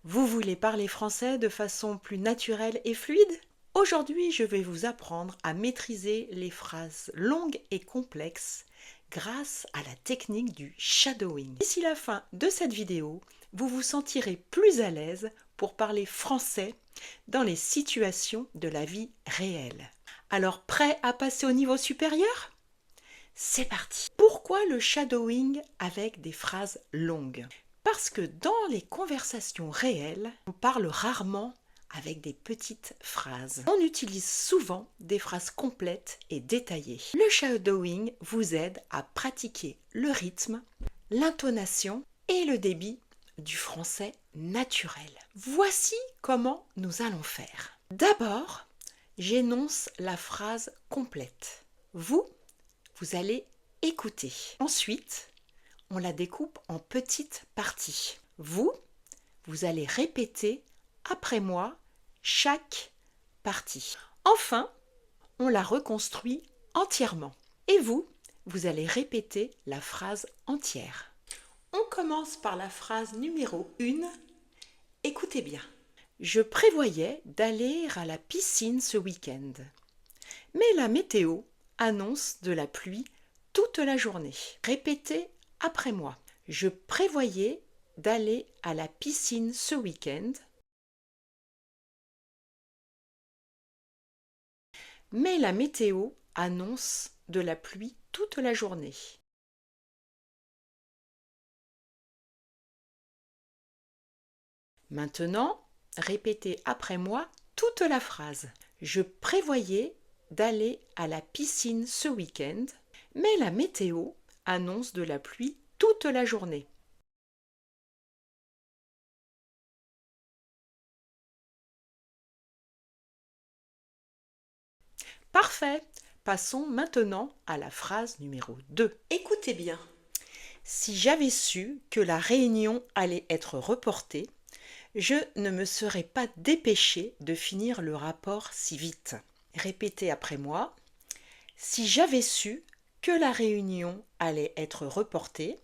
Vous voulez parler français de façon plus naturelle et fluide? Aujourd'hui, je vais vous apprendre à maîtriser les phrases longues et complexes grâce à la technique du shadowing. D'ici la fin de cette vidéo, vous vous sentirez plus à l'aise pour parler français dans les situations de la vie réelle. Alors, prêt à passer au niveau supérieur? C'est parti! Pourquoi le shadowing avec des phrases longues? Parce que dans les conversations réelles, on parle rarement avec des petites phrases. On utilise souvent des phrases complètes et détaillées. Le shadowing vous aide à pratiquer le rythme, l'intonation et le débit du français naturel. Voici comment nous allons faire. D'abord, j'énonce la phrase complète. Vous allez écouter. Ensuite, on la découpe en petites parties. Vous allez répéter après moi chaque partie. Enfin, on la reconstruit entièrement. Et vous allez répéter la phrase entière. On commence par la phrase numéro 1. Écoutez bien. Je prévoyais d'aller à la piscine ce week-end. Mais la météo annonce de la pluie toute la journée. Répétez après moi. Je prévoyais d'aller à la piscine ce week-end, mais la météo annonce de la pluie toute la journée. Maintenant, répétez après moi toute la phrase. Je prévoyais d'aller à la piscine ce week-end, mais la météo annonce de la pluie toute la journée. Parfait! Passons maintenant à la phrase numéro 2. Écoutez bien. Si j'avais su que la réunion allait être reportée, je ne me serais pas dépêchée de finir le rapport si vite. Répétez après moi. Si j'avais su que la réunion allait être reportée,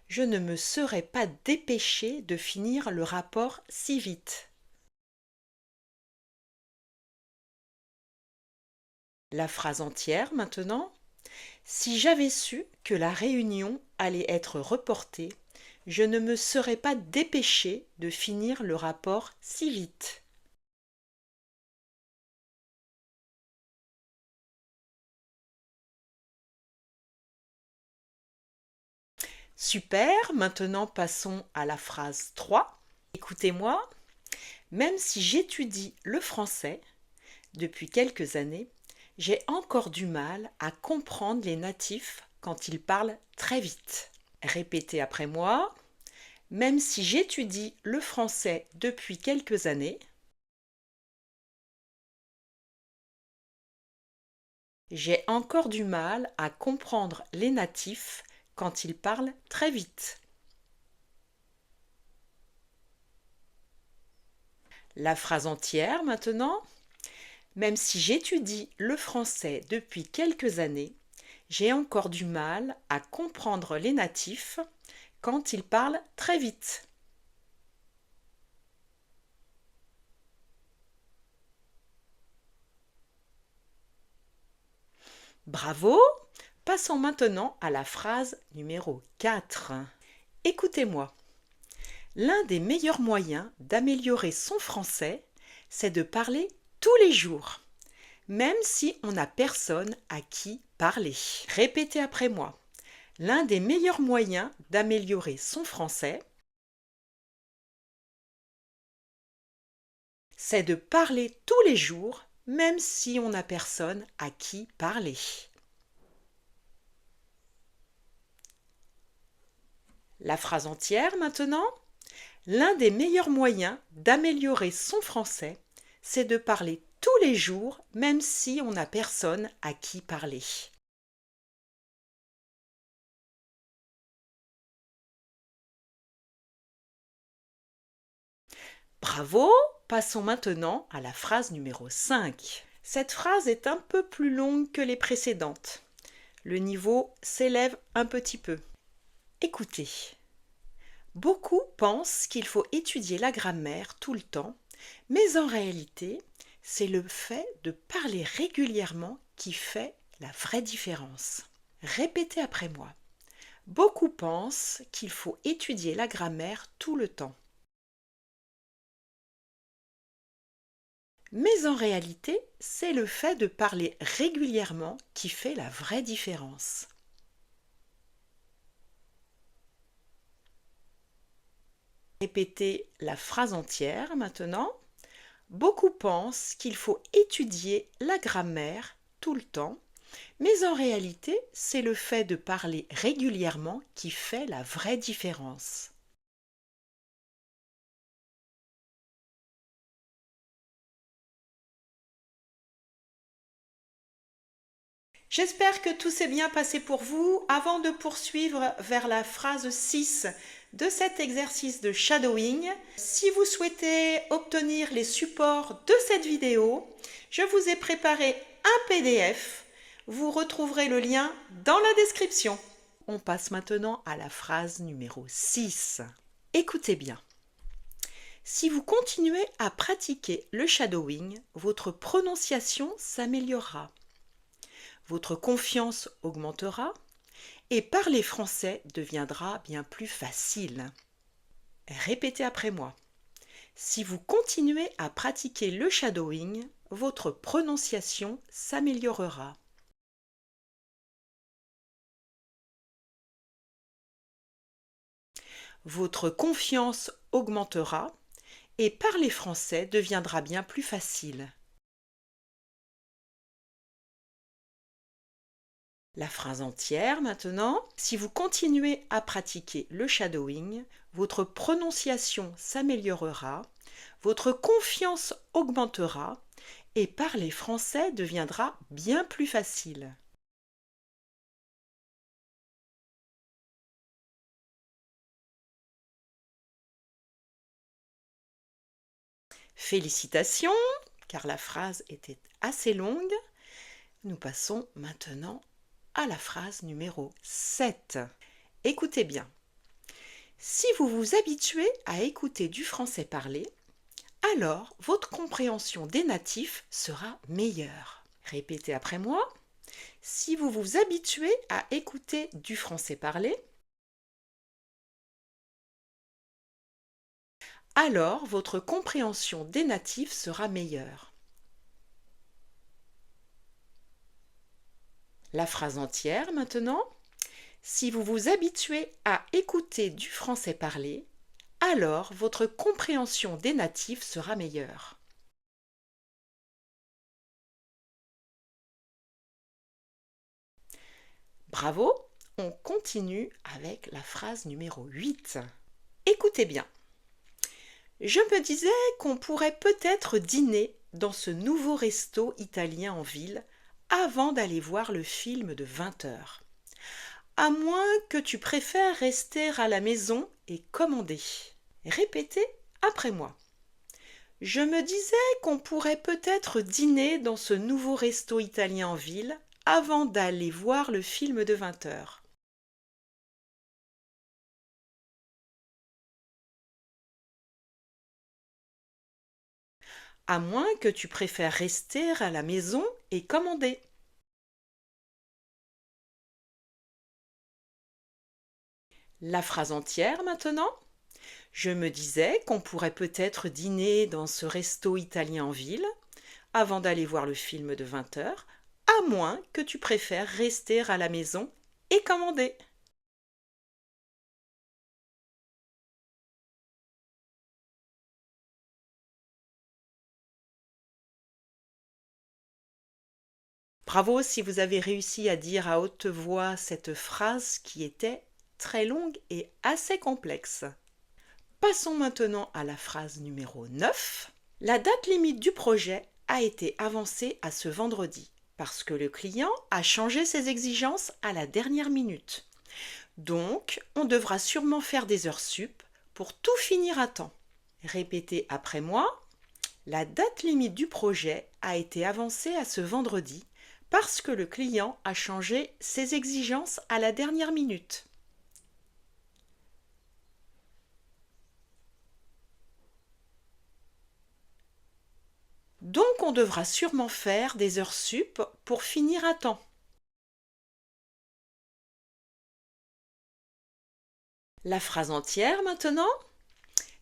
je ne me serais pas dépêchée de finir le rapport si vite. La phrase entière maintenant. Si j'avais su que la réunion allait être reportée, je ne me serais pas dépêchée de finir le rapport si vite. Super, maintenant passons à la phrase 3. Écoutez-moi, même si j'étudie le français depuis quelques années, j'ai encore du mal à comprendre les natifs quand ils parlent très vite. Répétez après moi. Même si j'étudie le français depuis quelques années, j'ai encore du mal à comprendre les natifs quand ils parlent très vite. La phrase entière maintenant. Même si j'étudie le français depuis quelques années, j'ai encore du mal à comprendre les natifs quand ils parlent très vite. Bravo! Passons maintenant à la phrase numéro 4. Écoutez-moi. L'un des meilleurs moyens d'améliorer son français, c'est de parler tous les jours, même si on n'a personne à qui parler. Répétez après moi. L'un des meilleurs moyens d'améliorer son français, c'est de parler tous les jours, même si on n'a personne à qui parler. La phrase entière maintenant. L'un des meilleurs moyens d'améliorer son français, c'est de parler tous les jours, même si on n'a personne à qui parler. Bravo! Passons maintenant à la phrase numéro 5. Cette phrase est un peu plus longue que les précédentes. Le niveau s'élève un petit peu. Écoutez, beaucoup pensent qu'il faut étudier la grammaire tout le temps, mais en réalité, c'est le fait de parler régulièrement qui fait la vraie différence. Répétez après moi. Beaucoup pensent qu'il faut étudier la grammaire tout le temps. Mais en réalité, c'est le fait de parler régulièrement qui fait la vraie différence. Répétez la phrase entière maintenant. Beaucoup pensent qu'il faut étudier la grammaire tout le temps, mais en réalité, c'est le fait de parler régulièrement qui fait la vraie différence. J'espère que tout s'est bien passé pour vous. Avant de poursuivre vers la phrase 6 de cet exercice de shadowing, si vous souhaitez obtenir les supports de cette vidéo, je vous ai préparé un PDF. Vous retrouverez le lien dans la description. On passe maintenant à la phrase numéro 6. Écoutez bien. Si vous continuez à pratiquer le shadowing, votre prononciation s'améliorera. Votre confiance augmentera et parler français deviendra bien plus facile. Répétez après moi. Si vous continuez à pratiquer le shadowing, votre prononciation s'améliorera. Votre confiance augmentera et parler français deviendra bien plus facile. La phrase entière maintenant. Si vous continuez à pratiquer le shadowing, votre prononciation s'améliorera, votre confiance augmentera et parler français deviendra bien plus facile. Félicitations, car la phrase était assez longue. Nous passons maintenant à la phrase numéro 7. Écoutez bien. Si vous vous habituez à écouter du français parlé, alors votre compréhension des natifs sera meilleure. Répétez après moi. Si vous vous habituez à écouter du français parlé, alors votre compréhension des natifs sera meilleure. La phrase entière maintenant. Si vous vous habituez à écouter du français parlé, alors votre compréhension des natifs sera meilleure. Bravo, on continue avec la phrase numéro 8. Écoutez bien. Je me disais qu'on pourrait peut-être dîner dans ce nouveau resto italien en ville avant d'aller voir le film de 20 heures. À moins que tu préfères rester à la maison et commander. Répétez après moi. Je me disais qu'on pourrait peut-être dîner dans ce nouveau resto italien en ville avant d'aller voir le film de 20 heures. À moins que tu préfères rester à la maison et commander. La phrase entière maintenant. Je me disais qu'on pourrait peut-être dîner dans ce resto italien en ville avant d'aller voir le film de 20 heures, à moins que tu préfères rester à la maison et commander. Bravo si vous avez réussi à dire à haute voix cette phrase qui était très longue et assez complexe. Passons maintenant à la phrase numéro 9. La date limite du projet a été avancée à ce vendredi parce que le client a changé ses exigences à la dernière minute. Donc, on devra sûrement faire des heures sup pour tout finir à temps. Répétez après moi. La date limite du projet a été avancée à ce vendredi parce que le client a changé ses exigences à la dernière minute. Donc on devra sûrement faire des heures sup pour finir à temps. La phrase entière maintenant.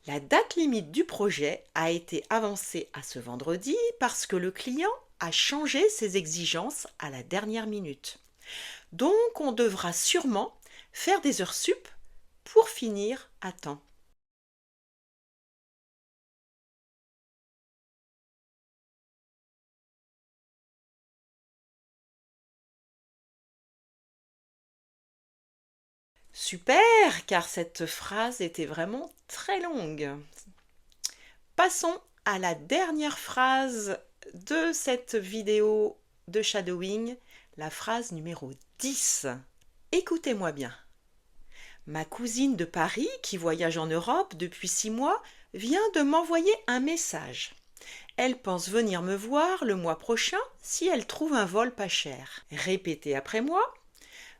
La date limite du projet a été avancée à ce vendredi parce que le client a changé ses exigences à la dernière minute. Donc on devra sûrement faire des heures sup pour finir à temps. Super, car cette phrase était vraiment très longue. Passons à la dernière phrase de cette vidéo de shadowing, la phrase numéro 10. Écoutez-moi bien. Ma cousine de Paris, qui voyage en Europe depuis 6 mois, vient de m'envoyer un message. Elle pense venir me voir le mois prochain si elle trouve un vol pas cher. Répétez après moi.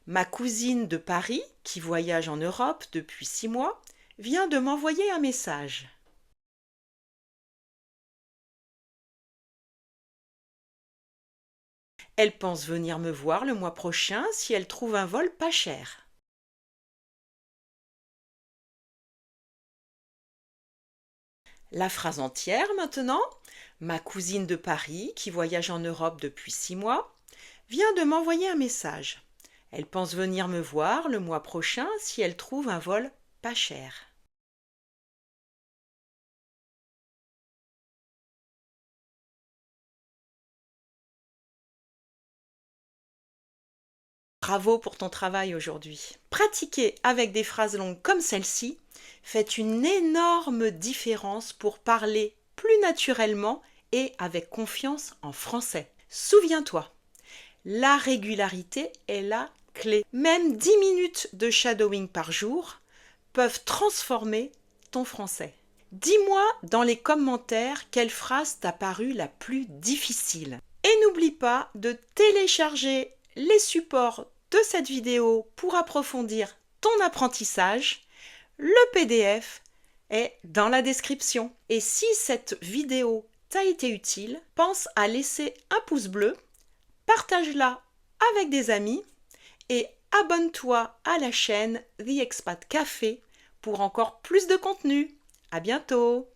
Ma cousine de Paris, qui voyage en Europe depuis 6 mois, vient de m'envoyer un message. Elle pense venir me voir le mois prochain si elle trouve un vol pas cher. La phrase entière maintenant. Ma cousine de Paris, qui voyage en Europe depuis 6 mois, vient de m'envoyer un message. Elle pense venir me voir le mois prochain si elle trouve un vol pas cher. Bravo pour ton travail aujourd'hui. Pratiquer avec des phrases longues comme celle-ci fait une énorme différence pour parler plus naturellement et avec confiance en français. Souviens-toi, la régularité est la clé. Même 10 minutes de shadowing par jour peuvent transformer ton français. Dis-moi dans les commentaires quelle phrase t'a paru la plus difficile. Et n'oublie pas de télécharger les supports de cette vidéo pour approfondir ton apprentissage. Le PDF est dans la description. Et si cette vidéo t'a été utile, pense à laisser un pouce bleu, partage-la avec des amis et abonne-toi à la chaîne The Expat Café pour encore plus de contenu. À bientôt!